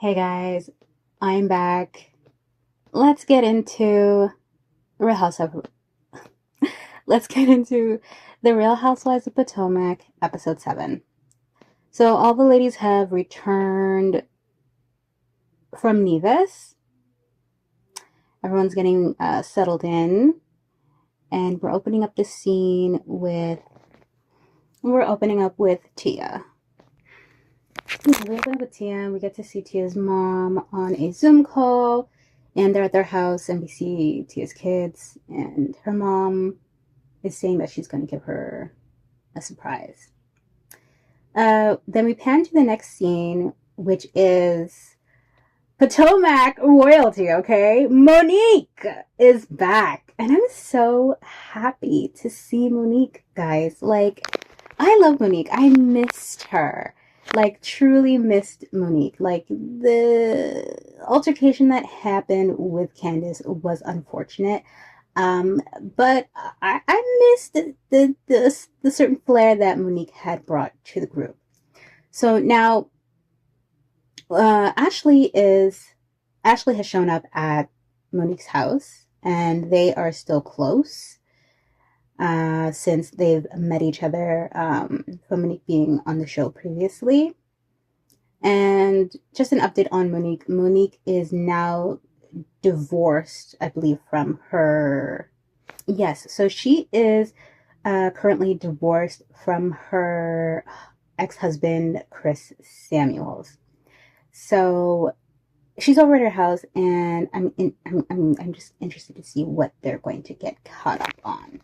Hey guys, I'm back. Let's get into Real House of Let's get into the Real Housewives of Potomac, episode 7. So all the ladies have returned from Nevis. Everyone's getting settled in, and we're opening up with Tia. We open up with Tia, and we get to see Tia's mom on a Zoom call, and they're at their house, and we see Tia's kids, and her mom is saying that she's going to give her a surprise. Then we pan to the next scene, which is Potomac royalty, okay? Monique is back. And I'm so happy to see Monique, guys. Like, I love Monique. I missed her. Like, truly missed Monique. Like, the altercation that happened with Candace was unfortunate. But I missed the certain flair that Monique had brought to the group. So now Ashley has shown up at Monique's house, and they are still close since they've met each other from Monique being on the show previously. And just an update on Monique. Monique is now divorced, I believe, from her. Yes, so she is currently divorced from her ex-husband, Chris Samuels. So she's over at her house, and I'm just interested to see what they're going to get caught up on.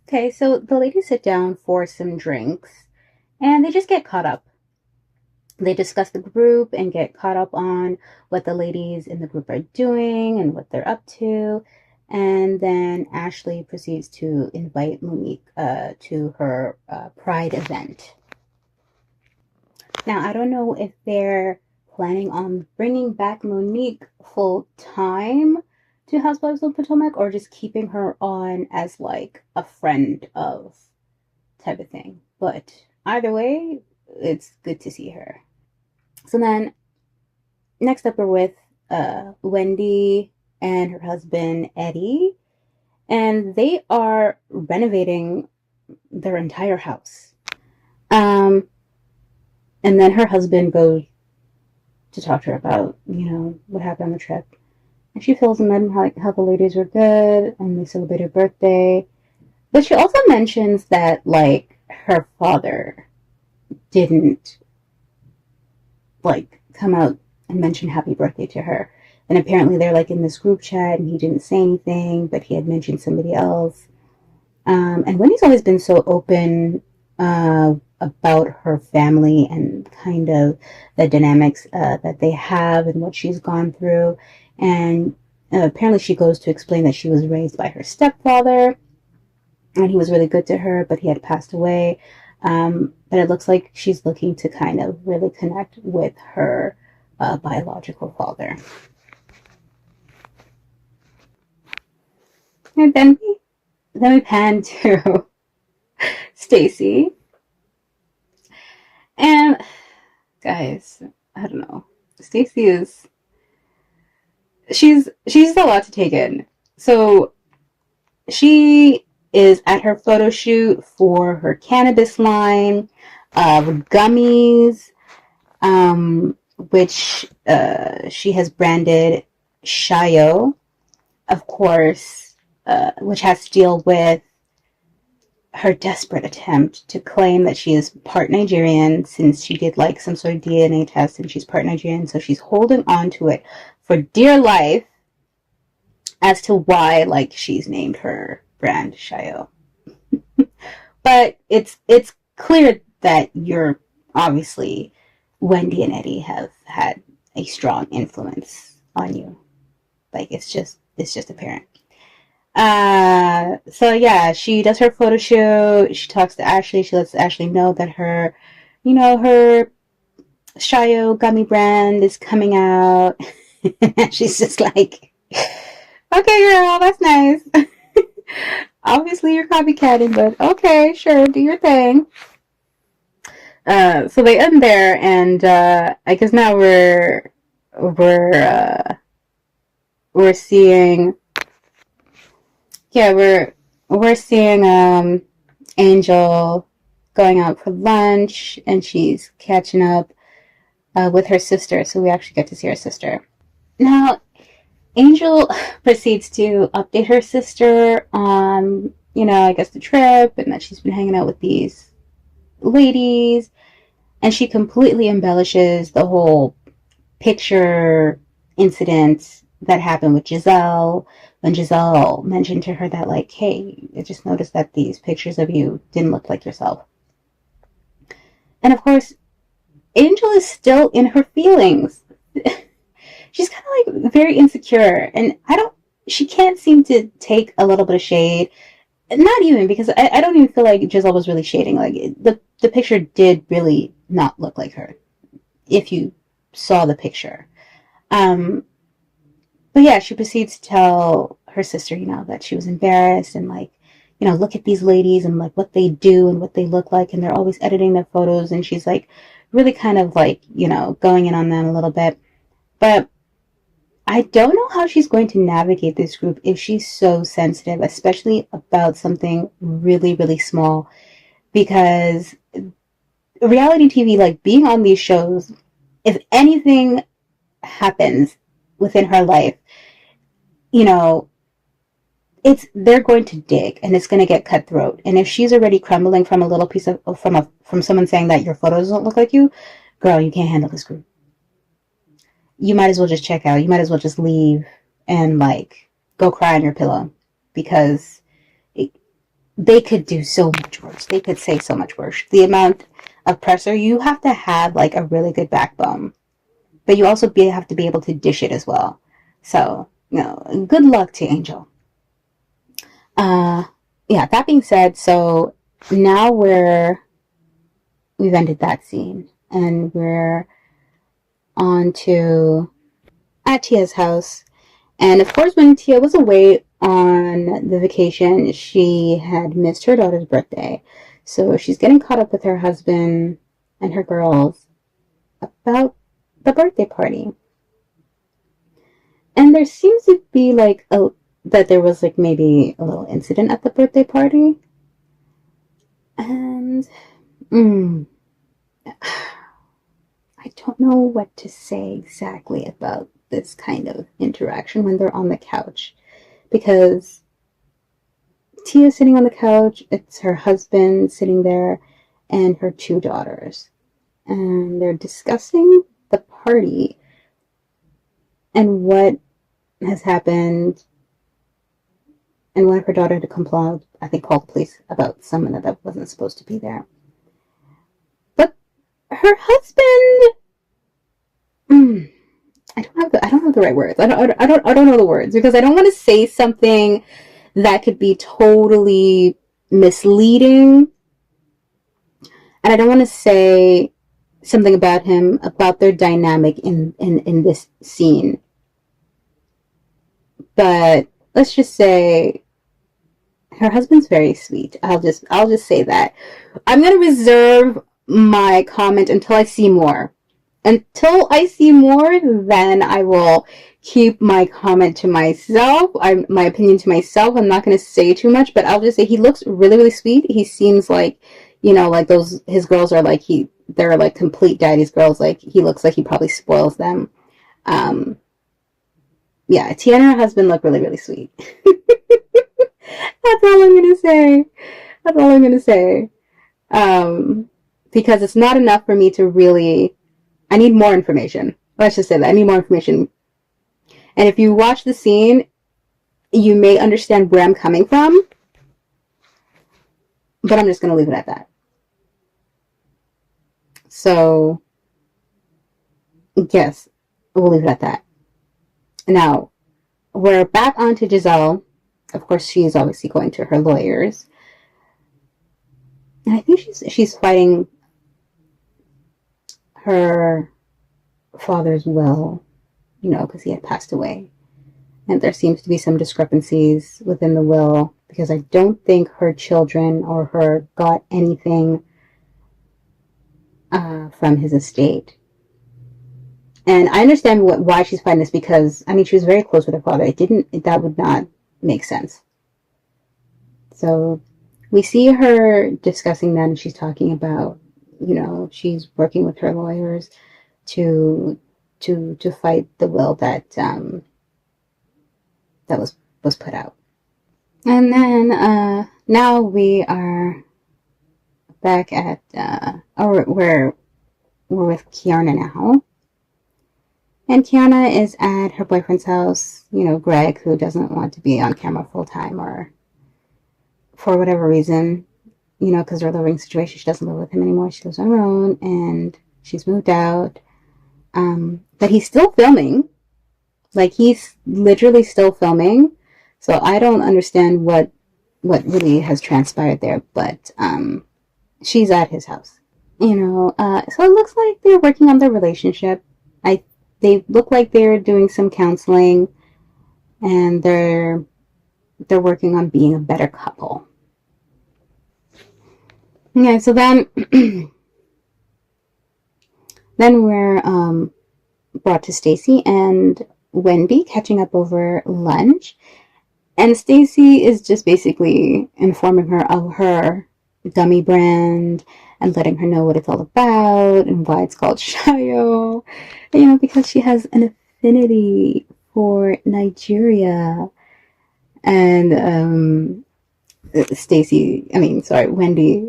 Okay, so the ladies sit down for some drinks, and they just get caught up. They discuss the group and get caught up on what the ladies in the group are doing and what they're up to. And then Ashley proceeds to invite Monique to her Pride event. Now, I don't know if they're planning on bringing back Monique full time to Housewives of Potomac, or just keeping her on as like a friend of type of thing. But either way, it's good to see her. So then, next up we're with Wendy and her husband Eddie, and they are renovating their entire house. And then her husband goes to talk to her about, what happened on the trip. And she fills them in how the ladies were good and they celebrated her birthday. But she also mentions that, like, her father didn't, like, come out and mention happy birthday to her. And apparently they're, like, in this group chat and he didn't say anything, but he had mentioned somebody else. And Wendy's always been so open about her family and kind of the dynamics that they have and what she's gone through. And apparently she goes to explain that she was raised by her stepfather and he was really good to her, but he had passed away. But it looks like she's looking to kind of really connect with her biological father. And then we pan to Stacy. And guys, I don't know. Stacy is she's a lot to take in. So she is at her photo shoot for her cannabis line of gummies, which she has branded Shayo, of course, which has to deal with her desperate attempt to claim that she is part Nigerian, since she did like some sort of DNA test and she's part Nigerian, so she's holding on to it for dear life as to why, like, she's named her brand Shayo. But it's clear that you're obviously Wendy and Eddie have had a strong influence on you. Like, it's just apparent. So yeah, she does her photo shoot. She talks to Ashley. She lets Ashley know that her Shayo gummy brand is coming out. She's just like, okay, girl, that's nice. Obviously, you're copycatting, but okay, sure, do your thing. So they end there, and I guess now we're we're seeing, yeah, we're seeing Angel going out for lunch, and she's catching up with her sister. So we actually get to see her sister. Now, Angel proceeds to update her sister on, I guess the trip, and that she's been hanging out with these ladies, and she completely embellishes the whole picture incident that happened with Giselle, when Giselle mentioned to her that, like, hey, I just noticed that these pictures of you didn't look like yourself. And of course, Angel is still in her feelings. She's kind of like very insecure, and she can't seem to take a little bit of shade. Not even, because I don't even feel like Giselle was really shading. Like, the picture did really not look like her, if you saw the picture. But yeah, she proceeds to tell her sister, that she was embarrassed, and like, look at these ladies and like what they do and what they look like, and they're always editing their photos, and she's like really kind of like, going in on them a little bit. But I don't know how she's going to navigate this group if she's so sensitive, especially about something really, really small, because reality TV, like being on these shows, if anything happens within her life, they're going to dig, and it's going to get cutthroat. And if she's already crumbling from a little piece of from someone saying that your photos don't look like you, girl, you can't handle this group. You might as well just check out. You might as well just leave and like go cry on your pillow, because they could do so much worse. They could say so much worse. The amount of pressure, you have to have like a really good backbone, but you also have to be able to dish it as well. So, good luck to Angel. Yeah, that being said, so now we've ended that scene, and we're on to at Tia's house. And of course, when Tia was away on the vacation, she had missed her daughter's birthday. So she's getting caught up with her husband and her girls about the birthday party. And there seems to be like that there was like maybe a little incident at the birthday party. And I don't know what to say exactly about this kind of interaction when they're on the couch, because Tia's sitting on the couch, it's her husband sitting there, and her two daughters, and they're discussing the party and what has happened, and one of her daughter to complain, I think, called the police about someone that wasn't supposed to be there. But her husband, I don't have the right words. I don't know the words, because I don't want to say something that could be totally misleading, and I don't want to say something about him, about their dynamic in this scene. But let's just say her husband's very sweet. I'll just say that. I'm gonna reserve my comment until I see more. Until I see more, then I will keep my comment to myself, my opinion to myself. I'm not going to say too much, but I'll just say he looks really, really sweet. He seems like, like his girls are like, they're like complete daddy's girls. Like, he looks like he probably spoils them. Yeah, Tia and her husband look really, really sweet. That's all I'm going to say. That's all I'm going to say. Because it's not enough for me to really, I need more information. Let's just say that. I need more information. And if you watch the scene, you may understand where I'm coming from. But I'm just going to leave it at that. So, yes, we'll leave it at that. Now, we're back onto Giselle. Of course, she is obviously going to her lawyers. And I think she's fighting her father's will, because he had passed away. And there seems to be some discrepancies within the will, because I don't think her children or her got anything from his estate. And I understand why she's fighting this, because, I mean, she was very close with her father. That would not make sense. So we see her discussing that, and she's talking about, she's working with her lawyers to fight the will that that was put out. And then now we are back at we're with Kiana now. And Kiana is at her boyfriend's house, Greg, who doesn't want to be on camera full time, or for whatever reason, because of the living situation. She doesn't live with him anymore. She lives on her own, and she's moved out. But he's still filming. Like, he's literally still filming. So I don't understand what really has transpired there, but she's at his house. So it looks like they're working on their relationship. They look like they're doing some counseling, and they're working on being a better couple. Yeah, so then we're brought to Stacy and Wendy catching up over lunch, and Stacy is just basically informing her of her gummy brand and letting her know what it's all about and why it's called Shayo, because she has an affinity for Nigeria. And Wendy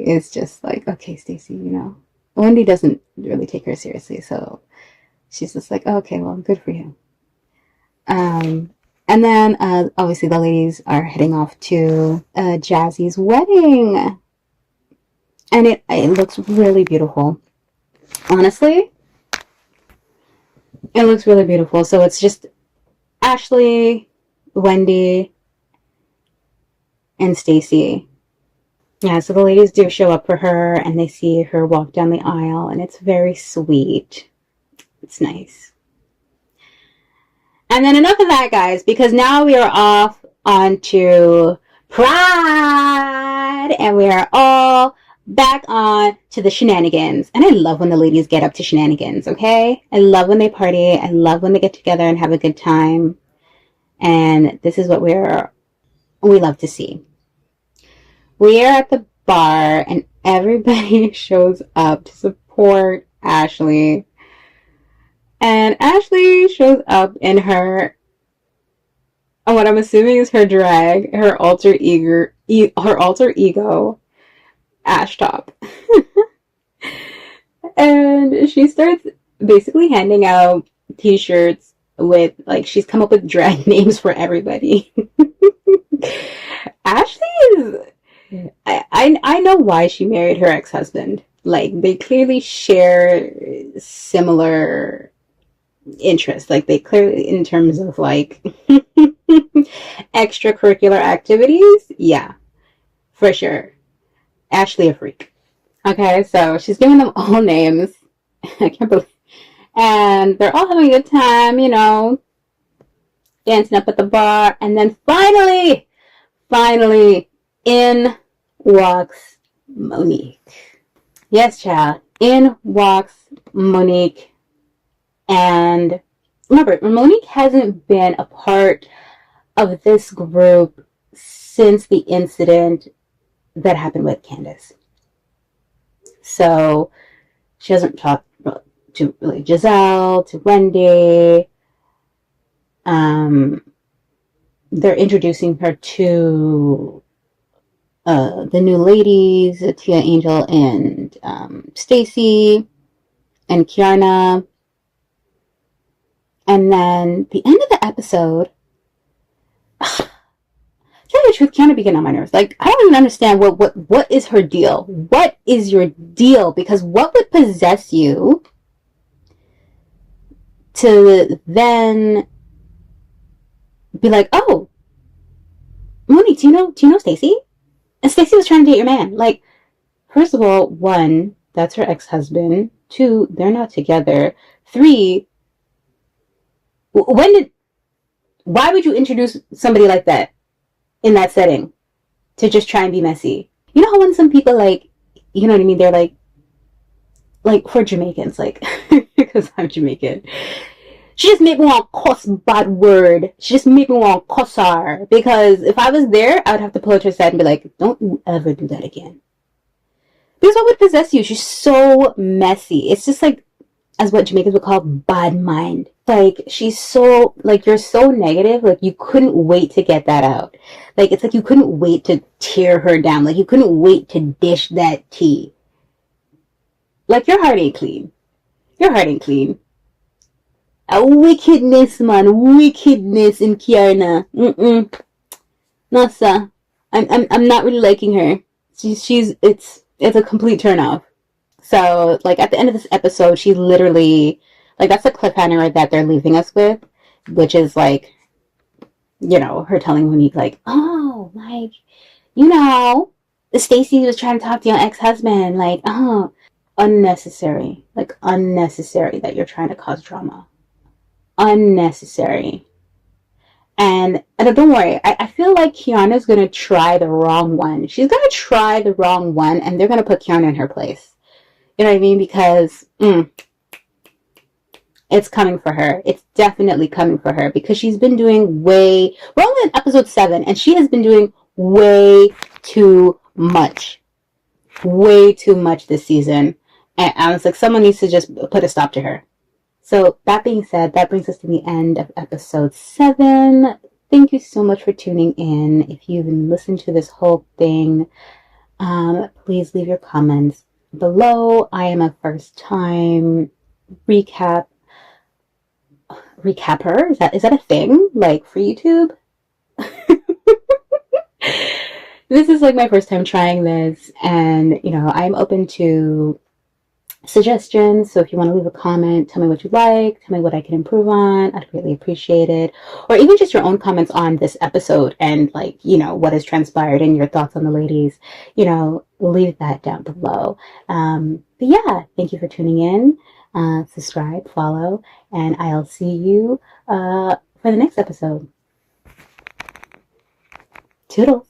is just like, okay, Stacy, Wendy doesn't really take her seriously, so she's just like, oh, okay, well, good for you. And then obviously the ladies are heading off to Jazzy's wedding, and it looks really beautiful. Honestly, it looks really beautiful. So it's just Ashley, Wendy, and Stacy. Yeah, so the ladies do show up for her, and they see her walk down the aisle, and it's very sweet. It's nice. And then enough of that, guys, because now we are off onto Pride, and we are all back on to the shenanigans. And I love when the ladies get up to shenanigans, okay? I love when they party. I love when they get together and have a good time. And this is what we love to see. We are at the bar, and everybody shows up to support Ashley. And Ashley shows up in her, what I'm assuming is her drag, her alter ego, Ash Top. And she starts basically handing out t-shirts with, like, she's come up with drag names for everybody. Ashley is, I know why she married her ex-husband. Like, they clearly share similar interests. Like, they clearly, in terms of, like, extracurricular activities, yeah, for sure. Ashley a freak. Okay, so she's giving them all names. I can't believe. And they're all having a good time, dancing up at the bar. And then finally, in walks Monique. Yes, child. In walks Monique. And remember, Monique hasn't been a part of this group since the incident that happened with Candace. So she hasn't talked to really Giselle, to Wendy. They're introducing her to the new ladies, Tia, Angel, and Stacy, and Kiana. And then the end of the episode, tell you the truth, Kiana be getting on my nerves. Like, I don't even understand what is her deal. What is your deal? Because what would possess you to then be like, oh, Monique, do you know Stacy? And Stacy was trying to date your man. Like, first of all, 1, that's her ex-husband. 2, they're not together. 3, why would you introduce somebody like that in that setting to just try and be messy? You know how when some people, like, you know what I mean, they're like like for Jamaicans, like, because I'm Jamaican. She just made me want to cuss bad word. She just made me want to cuss her. Because if I was there, I would have to pull her to her side and be like, don't you ever do that again. Because what would possess you? She's so messy. It's just like, as what Jamaicans would call bad mind. Like, she's so, like, you're so negative, like, you couldn't wait to get that out. Like, it's like you couldn't wait to tear her down. Like, you couldn't wait to dish that tea. Like, your heart ain't clean. Your heart ain't clean. A wickedness, man. Wickedness in Kiana. No, sir. I'm not really liking her. It's a complete turn off. So, like, at the end of this episode, she literally, like, that's the cliffhanger that they're leaving us with, which is, like, you know, her telling Monique, like, oh, like, you know, Stacy was trying to talk to your ex-husband, like, oh, unnecessary. Like, unnecessary that you're trying to cause drama. Unnecessary. And don't worry, I feel like Kiana's going to try the wrong one. She's going to try the wrong one, and they're going to put Kiana in her place. You know what I mean? Because it's coming for her. It's definitely coming for her because she's been doing we're only in episode 7 and she has been doing way too much. Way too much this season. And I was like, someone needs to just put a stop to her. So that being said, that brings us to the end of episode 7. Thank you so much for tuning in. If you've listened to this whole thing, please leave your comments below. I am a first time recapper. Is that a thing? Like for YouTube? This is like my first time trying this, and you know, I'm open to suggestions. So if you want to leave a comment, tell me what you like, tell me what I can improve on. I'd greatly appreciate it. Or even just your own comments on this episode and like, you know, what has transpired and your thoughts on the ladies, you know, leave that down below. But yeah, thank you for tuning in. Subscribe, follow, and I'll see you for the next episode. Toodles.